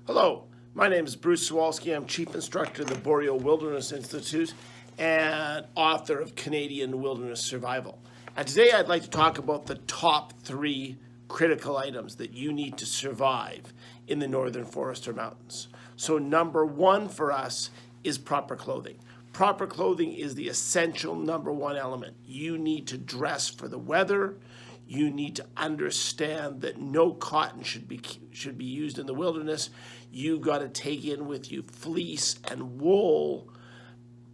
Hello, my name is Bruce Zawalsky. I'm Chief Instructor of the Boreal Wilderness Institute and author of Canadian Wilderness Survival. And today I'd like to talk about the top 3 critical items that you need to survive in the northern forest or mountains. So number 1 for us is proper clothing. Proper clothing is the essential number 1 element. You need to dress for the weather. You need to understand that no cotton should be used in the wilderness. You've got to take in with you fleece and wool,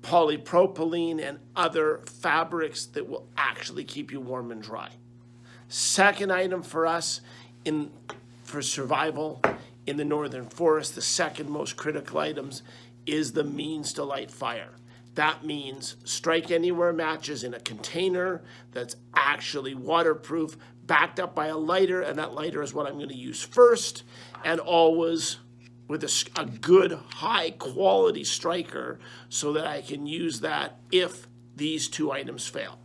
polypropylene, and other fabrics that will actually keep you warm and dry. Second item for us for survival in the northern forest, the second most critical items is the means to light fire. That means strike anywhere matches in a container that's actually waterproof, backed up by a lighter, and that lighter is what I'm going to use first, and always with a good high quality striker so that I can use that if these 2 items fail.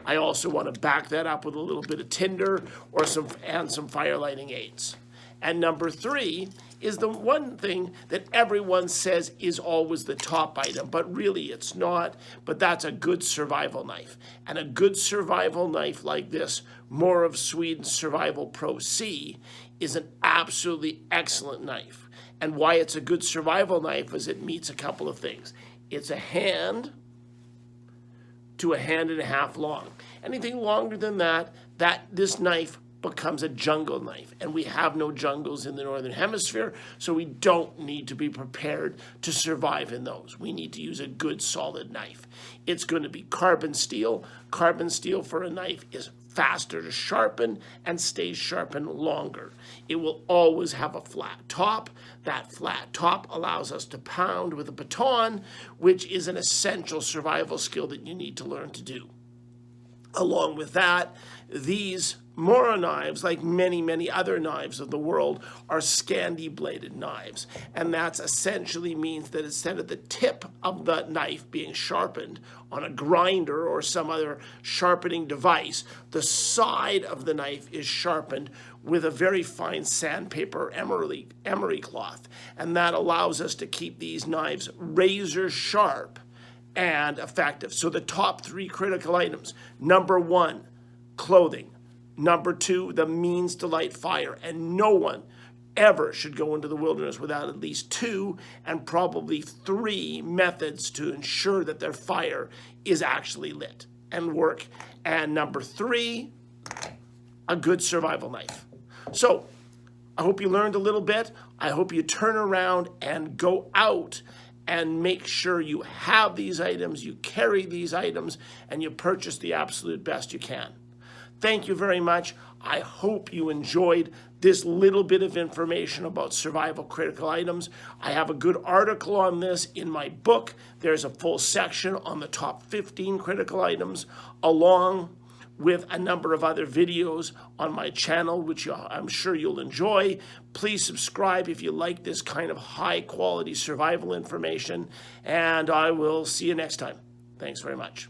I also want to back that up with a little bit of tinder or some fire lighting aids. And number 3 is the one thing that everyone says is always the top item, but really it's not, but that's a good survival knife. And a good survival knife like this, More of Sweden Survival Pro C, is an absolutely excellent knife. And why it's a good survival knife is it meets a couple of things. It's a hand to a hand and a half long. Anything longer than that, this knife becomes a jungle knife, and we have no jungles in the northern hemisphere, so we don't need to be prepared to survive in those. We need to use a good solid knife. It's going to be carbon steel. Carbon steel for a knife is faster to sharpen and stays sharpened longer. It will always have a flat top. That flat top allows us to pound with a baton, which is an essential survival skill that you need to learn to do. Along with that, these Mora knives, like many other knives of the world, are Scandi-bladed knives. And that essentially means that instead of the tip of the knife being sharpened on a grinder or some other sharpening device, the side of the knife is sharpened with a very fine sandpaper emery cloth. And that allows us to keep these knives razor sharp and effective. So the top 3 critical items: number 1, clothing; number 2, the means to light fire. And no one ever should go into the wilderness without at least 2 and probably 3 methods to ensure that their fire is actually lit and work. And number 3, a good survival knife. So I hope you learned a little bit. I hope you turn around and go out and make sure you have these items, you carry these items, and you purchase the absolute best you can. Thank you very much. I hope you enjoyed this little bit of information about survival critical items. I have a good article on this in my book. There's a full section on the top 15 critical items, along with a number of other videos on my channel, which I'm sure you'll enjoy. Please subscribe if you like this kind of high quality survival information, and I will see you next time. Thanks very much.